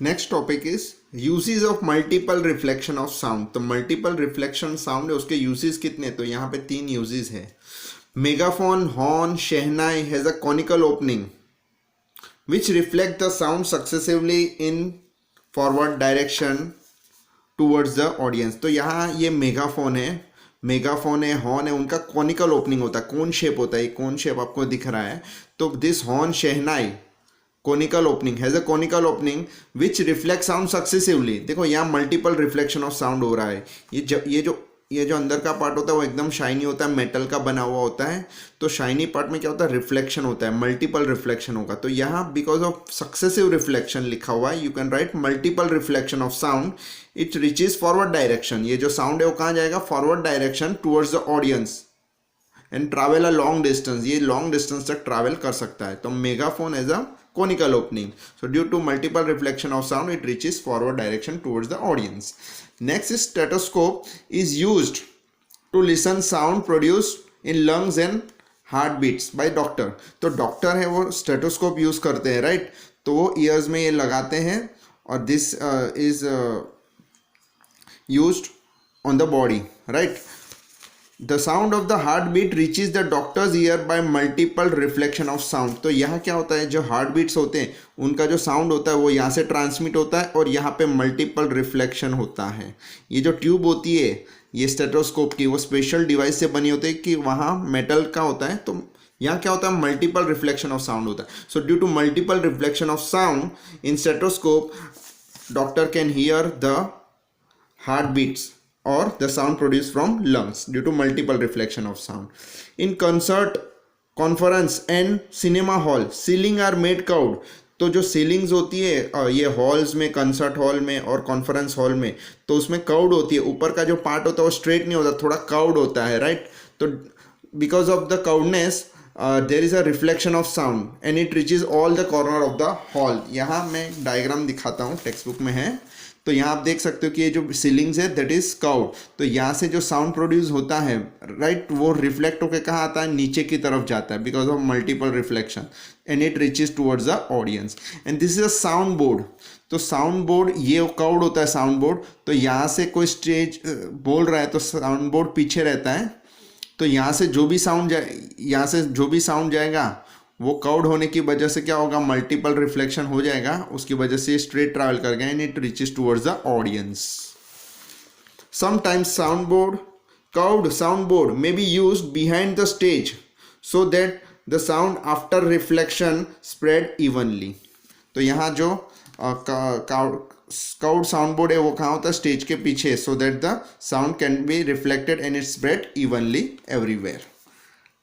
Next topic is uses of multiple reflection of sound. तो multiple reflection sound है, उसके uses कितने? तो यहाँ पे 3 यूजेस है। Megaphone, horn, shehnai has a conical opening which reflect the sound successively in forward direction towards the audience। तो यहाँ ये मेगाफोन है, हॉर्न है, उनका कॉनिकल ओपनिंग होता है, कौन शेप होता है, ये कौन शेप आपको दिख रहा है। तो this horn, shehnai, conical opening has a conical opening which reflect sound successively. देखो यहाँ मल्टीपल रिफ्लेक्शन ऑफ साउंड हो रहा है। ये जो अंदर का पार्ट होता है वो एकदम शाइनी होता है, मेटल का बना हुआ होता है। तो शाइनी पार्ट में क्या होता है? रिफ्लेक्शन होता है, मल्टीपल रिफ्लेक्शन होगा। तो यहाँ बिकॉज ऑफ सक्सेसिव रिफ्लेक्शन लिखा हुआ है, you can write multiple reflection of sound, it reaches forward direction. ये जो साउंड है वो कहाँ जाएगा? Forward direction towards the audience and travel a long distance. ये लॉन्ग डिस्टेंस तक ट्रैवल कर सकता है। तो megaphone as a conical opening, so due to multiple reflection of sound it reaches forward direction towards the audience. Next is stethoscope is used to listen sound produced in lungs and heartbeats by doctor। तो doctor है वो stethoscope use करते हैं, right? तो वो years में ये लगाते हैं और this is used on the body, right? The sound of the heart beat reaches the doctor's ear by multiple reflection of sound. तो यहाँ क्या होता है? जो हार्ट बीट्स होते हैं उनका जो साउंड होता है वो यहाँ से ट्रांसमिट होता है और यहाँ पे मल्टीपल रिफ्लेक्शन होता है। ये जो ट्यूब होती है ये स्टेथोस्कोप की, वो स्पेशल डिवाइस से बनी होती है कि वहाँ मेटल का होता है। तो यहाँ क्या होता है? मल्टीपल रिफ्लेक्शन ऑफ साउंड होता है। So due to multiple reflection of sound in stethoscope doctor can hear the heart beats or the sound produced from lungs due to multiple reflection of sound. In concert, conference and cinema hall, ceiling are made curved। तो जो ceilings होती है ये halls में, concert hall में और conference hall में, तो उसमें कर्व्ड होती है। ऊपर का जो पार्ट होता है वो स्ट्रेट नहीं होता, थोड़ा कर्व्ड होता है, राइट? तो because of the curveness there is a reflection of sound and it reaches all the corner of the hall. यहाँ मैं डायग्राम दिखाता हूँ, टेक्स्ट बुक में है। तो यहाँ आप देख सकते हो कि ये जो सीलिंग्स है दैट इज कर्व्ड। तो यहाँ से जो साउंड प्रोड्यूस होता है, राइट, वो रिफ्लेक्ट होकर कहाँ आता है? नीचे की तरफ जाता है because of multiple reflection and it reaches towards the audience. And this is a sound board. तो साउंड बोर्ड ये कर्व्ड होता है साउंड बोर्ड। तो यहाँ से कोई स्टेज बोल रहा है तो साउंड बोर्ड पीछे रहता है। तो यहाँ से जो भी साउंड जाएगा वो कर्व्ड होने की वजह से क्या होगा? मल्टीपल रिफ्लेक्शन हो जाएगा, उसकी वजह से स्ट्रेट ट्रैवल कर गया and it reaches towards the audience. Sometimes curved sound board may be used behind the stage so that the sound after reflection spread evenly. तो यहाँ जो कर्व्ड साउंड बोर्ड है वो कहाँ होता है? स्टेज के पीछे, so that the sound can be reflected and it spread evenly everywhere.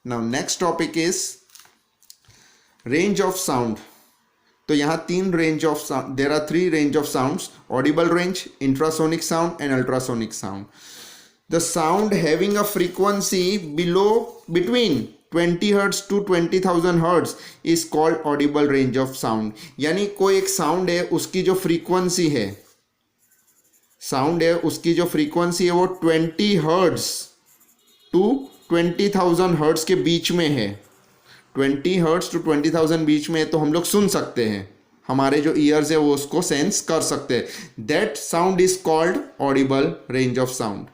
Now next topic is range of sound. तो यहाँ 3 range of sound, there are 3 range of sounds: audible range, infrasonic sound and ultrasonic sound. The sound having a frequency between 20 hertz to 20,000 hertz is called audible range of sound. यानी कोई एक sound है, उसकी जो frequency है, वो 20 hertz to 20,000 hertz के बीच में है। 20 हर्ट्ज टू 20,000 बीच में, तो हम लोग सुन सकते हैं, हमारे जो ईयर्स है वो उसको सेंस कर सकते हैं। That sound is called audible range of sound.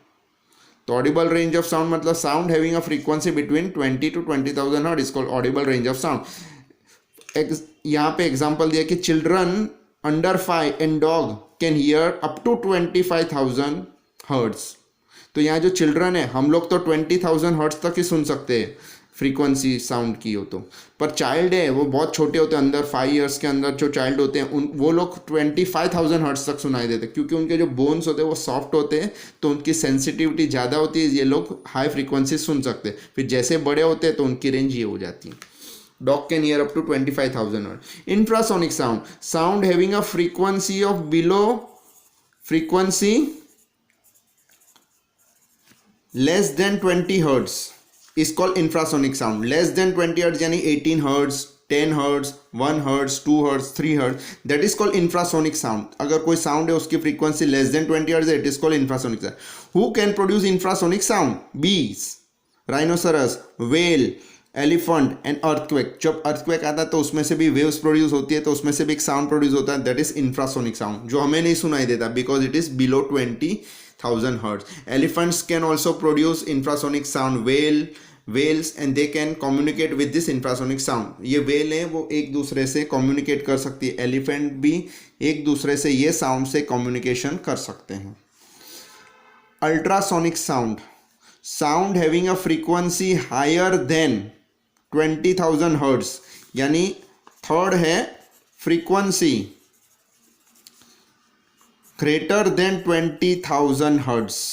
तो ऑडिबल रेंज ऑफ साउंड मतलब sound having a frequency between 20 to 20,000 hertz is called audible range of sound. यहाँ पे एग्जांपल दिया कि children under 5 and dog can hear up to 25,000 hertz. तो यहाँ जो children है, हम लोग तो 20,000 हर्ट्ज तक ही सुन सकते हैं फ्रीक्वेंसी साउंड की हो तो, पर चाइल्ड है वो बहुत छोटे होते हैं, अंदर 5 ईयर्स के अंदर जो चाइल्ड होते हैं वो लोग 25,000 हर्ट्ज तक सुनाई देते हैं, क्योंकि उनके जो बोन्स होते हैं वो सॉफ्ट होते हैं, तो उनकी सेंसिटिविटी ज़्यादा होती है, ये लोग हाई फ्रीक्वेंसी सुन सकते हैं। फिर जैसे बड़े होते हैं तो उनकी रेंज ये हो जाती है। Dog can hear up to 25,000 hertz. Infrasonic sound having a frequency of below frequency less than 20 hertz is called infrasonic sound. Less than 20 hertz यानी 18 hertz, 10 hertz, 1 hertz, 2 hertz, 3 hertz, that is called infrasonic sound. अगर कोई sound है उसकी frequency less than 20 hertz है, it is called infrasonic sound. Who can produce infrasonic sound? Bees, rhinoceros, whale elephant and earthquake, जब earthquake आता है तो उसमें से भी वेव्स प्रोड्यूस होती है, तो उसमें से भी एक साउंड प्रोड्यूस होता है, दैट इज इंफ्रासोनिक साउंड, जो हमें नहीं सुनाई देता because it is below 20,000 hertz. Elephants can also produce infrasonic sound, whales and they can communicate with this infrasonic sound. ये whale है वो एक दूसरे से communicate कर सकती है, एलिफेंट भी एक दूसरे से ये साउंड से communication कर सकते हैं. Ultrasonic sound, sound having a frequency higher than 20,000 hertz, यानी थर्ड है फ्रीक्वेंसी ग्रेटर देन 20,000 हर्ट्ज.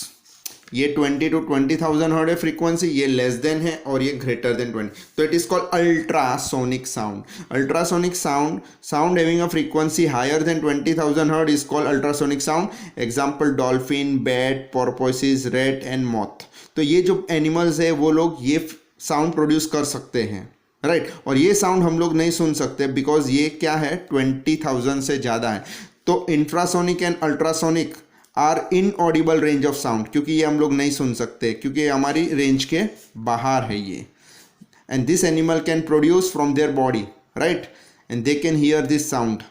ये 20 to 20,000 हर्ट्ज है फ्रीक्वेंसी, ये लेस देन है और ये ग्रेटर देन 20, तो it is called ultrasonic sound. Ultrasonic sound, sound having a frequency higher than 20,000 hertz is called ultrasonic sound. Example dolphin, bat, porpoises, rat and moth. तो ये जो animals है वो लोग ये साउंड प्रोड्यूस कर सकते हैं, राइट. और ये साउंड हम लोग नहीं सुन सकते बिकॉज ये क्या है 20,000 से ज़्यादा है. तो infrasonic and ultrasonic are inaudible range of sound, क्योंकि ये हम लोग नहीं सुन सकते क्योंकि हमारी रेंज के बाहर है ये. And this animal can produce from their body, right, and they can hear this sound.